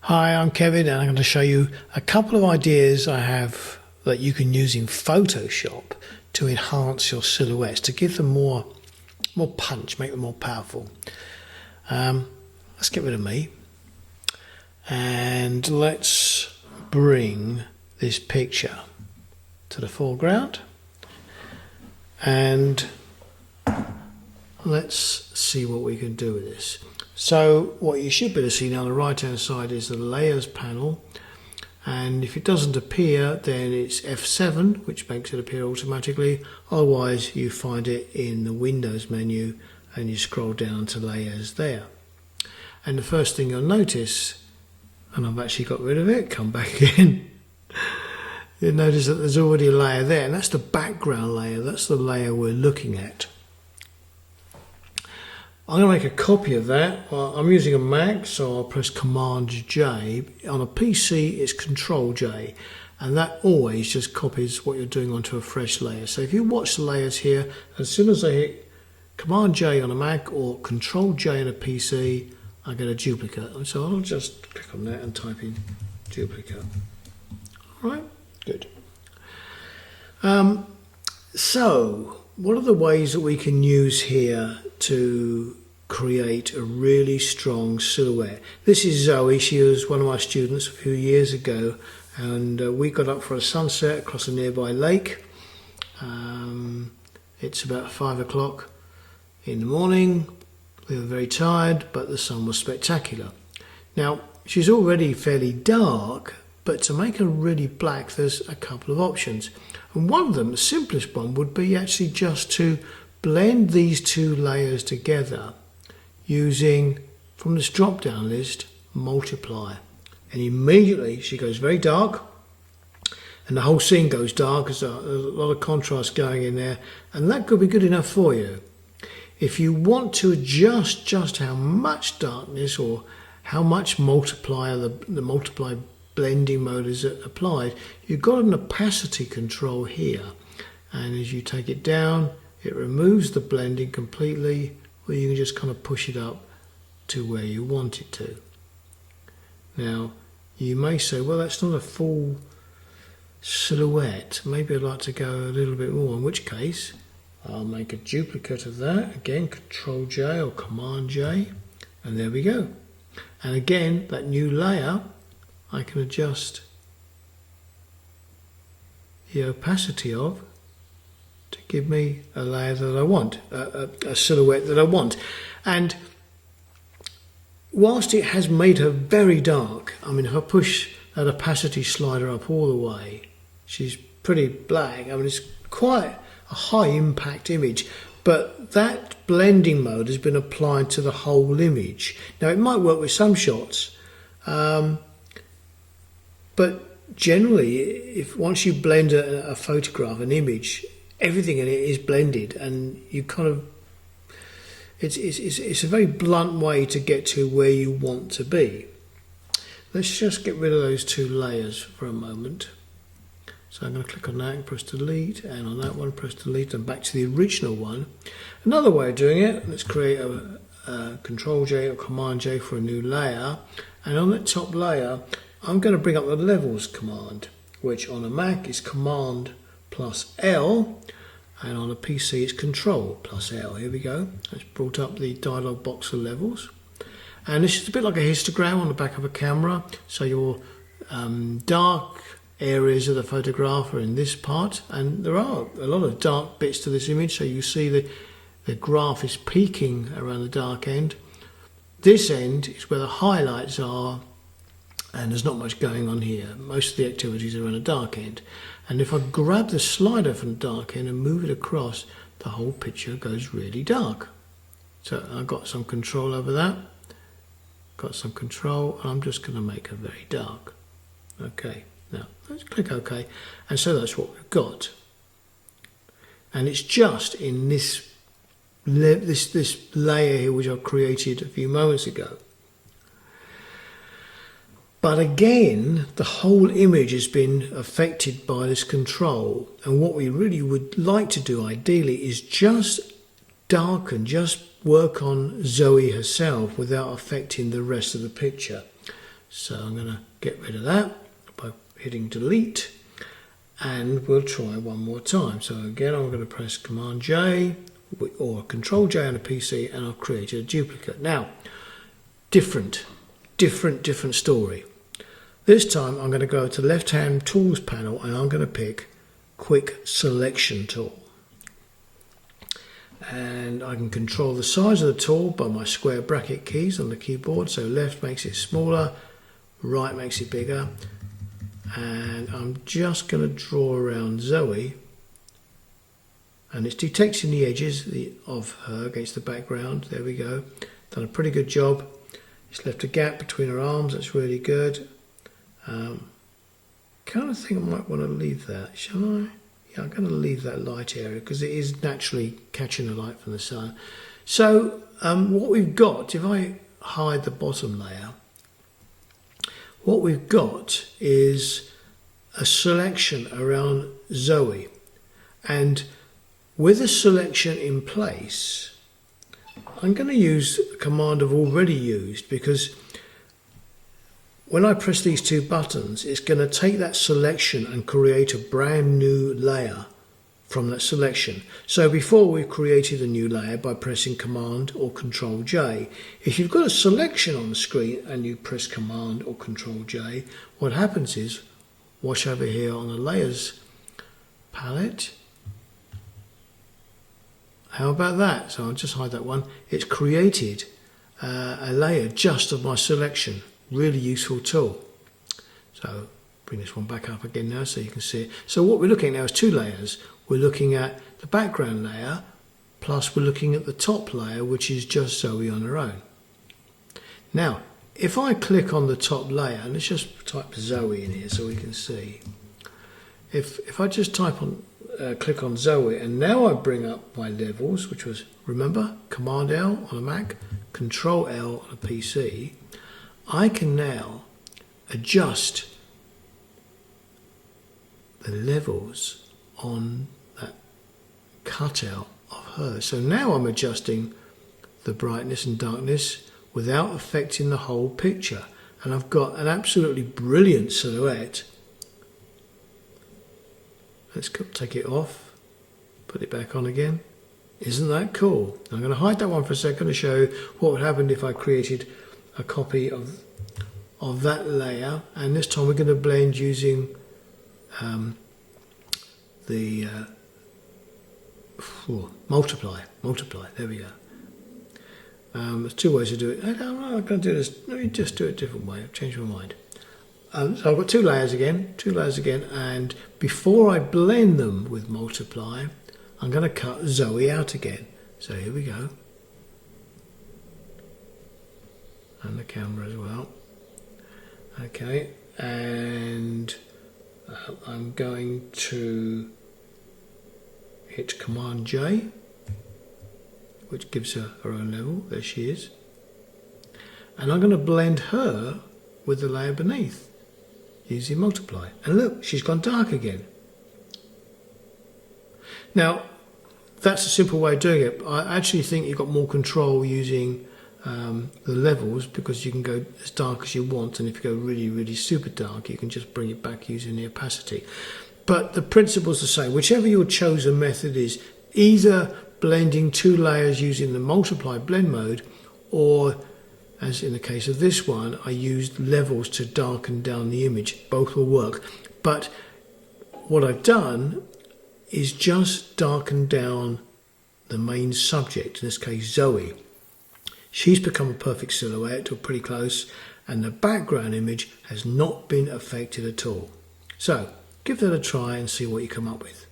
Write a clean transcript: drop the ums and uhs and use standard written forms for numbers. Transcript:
Hi, I'm Kevin and I'm going to show you a couple of ideas I have that you can use in Photoshop to enhance your silhouettes, to give them more punch, make them more powerful. Let's get rid of me and let's bring this picture to the foreground and let's see what we can do with this. So what you should be able to see now on the right hand side is the layers panel, and if it doesn't appear then it's F7, which makes it appear automatically. Otherwise you find it in the Windows menu and you scroll down to layers there. And the first thing you'll notice, and I've actually got rid of it, come back in, you'll notice that there's already a layer there, and that's the background layer, that's the layer we're looking at. I'm going to make a copy of that. I'm using a Mac, so I'll press Command J. On a PC it's Control J, and that always just copies what you're doing onto a fresh layer. So if you watch the layers here, as soon as I hit Command J on a Mac or Control J on a PC, I get a duplicate. And so I'll just click on that and type in duplicate. Alright, good. So what are the ways that we can use here to create a really strong silhouette? This is Zoe. She was one of my students a few years ago, and we got up for a sunset across a nearby lake. It's about 5 o'clock in the morning. We were very tired, but the sun was spectacular. Now she's already fairly dark, but to make her really black there's a couple of options, and one of them, the simplest one, would be actually just to blend these two layers together using, from this drop down list, multiply, and immediately she goes very dark and the whole scene goes dark. There's a lot of contrast going in there, and that could be good enough for you. If you want to adjust just how much darkness or how much multiplier the multiply blending mode is applied, you've got an opacity control here, and as you take it down it removes the blending completely, or you can just kind of push it up to where you want it to. Now you may say, well, that's not a full silhouette, maybe I'd like to go a little bit more, in which case I'll make a duplicate of that. Again, Control J or Command J, and there we go. And again, that new layer, I can adjust the opacity of to give me a layer that I want, a silhouette that I want. And whilst it has made her very dark, I mean, if I push that opacity slider up all the way, she's pretty black. I mean, it's quite a high impact image, but that blending mode has been applied to the whole image. Now it might work with some shots, but generally, if once you blend a photograph, an image, everything in it is blended, and you kind of, it's a very blunt way to get to where you want to be. Let's just get rid of those two layers for a moment. So I'm going to click on that and press delete, and on that one press delete, and back to the original one. Another way of doing it, let's create a Control J or Command J for a new layer, and on that top layer I'm going to bring up the levels command, which on a Mac is Command plus L, and on a PC it's Control plus L. Here we go. It's brought up the dialog box of levels, and this is a bit like a histogram on the back of a camera. So your dark areas of the photograph are in this part, and there are a lot of dark bits to this image, so you see the graph is peaking around the dark end. This end is where the highlights are, and there's not much going on here. Most of the activities are around the dark end, and if I grab the slider from the dark end and move it across, the whole picture goes really dark. So I've got some control over that, got some control, and I'm just going to make it very dark. Okay. Now let's click OK, and so that's what we've got, and it's just in this layer here which I created a few moments ago. But again, the whole image has been affected by this control, and what we really would like to do ideally is just darken, just work on Zoe herself without affecting the rest of the picture. So I'm going to get rid of that by hitting delete, and we'll try one more time. So again, I'm going to press Command J or Control J on a PC, and I've created a duplicate. Now, different story. This time I'm going to go to the left hand tools panel, and I'm going to pick Quick Selection Tool. And I can control the size of the tool by my square bracket keys on the keyboard. So left makes it smaller, right makes it bigger. And I'm just going to draw around Zoe, and it's detecting the edges of her against the background. There we go. Done a pretty good job. It's left a gap between her arms. That's really good. Kind of think I might want to leave that. Shall I? Yeah, I'm going to leave that light area because it is naturally catching the light from the sun. So what we've got, if I hide the bottom layer, what we've got is a selection around Zoe, and with a selection in place, I'm going to use a command I've already used, because when I press these two buttons, it's going to take that selection and create a brand new layer from that selection. So before we created a new layer by pressing Command or Control J. If you've got a selection on the screen and you press Command or Control J, what happens is, watch over here on the layers palette. How about that? So I'll just hide that one. It's created a layer just of my selection. Really useful tool. So bring this one back up again now so you can see it. So what we're looking at now is two layers. We're looking at the background layer, plus we're looking at the top layer, which is just Zoe on her own. Now, if I click on the top layer, and let's just type Zoe in here so we can see. If I just type on, click on Zoe, and now I bring up my levels, which was, remember, Command L on a Mac, Control L on a PC, I can now adjust the levels on that cutout of her. So now I'm adjusting the brightness and darkness without affecting the whole picture. And I've got an absolutely brilliant silhouette. Let's take it off, put it back on again. Isn't that cool? I'm going to hide that one for a second to show what would happen if I created a copy of that layer. And this time we're going to blend using the multiply. There we go. There's two ways to do it. I'm not going to do this. Let me just do it a different way. I've changed my mind. So I've got two layers again, and before I blend them with multiply, I'm going to cut Zoe out again. So here we go. And the camera as well. Okay, and I'm going to hit Command J, which gives her her own level. There she is. And I'm going to blend her with the layer beneath using multiply. And look, she's gone dark again. Now, that's a simple way of doing it. I actually think you've got more control using the levels, because you can go as dark as you want, and if you go really, really super dark, you can just bring it back using the opacity. But the principle's the same. Whichever your chosen method is, either blending two layers using the multiply blend mode, or as in the case of this one, I used levels to darken down the image. Both will work. But what I've done is just darken down the main subject, in this case Zoe. She's become a perfect silhouette, or pretty close, and the background image has not been affected at all. So give that a try and see what you come up with.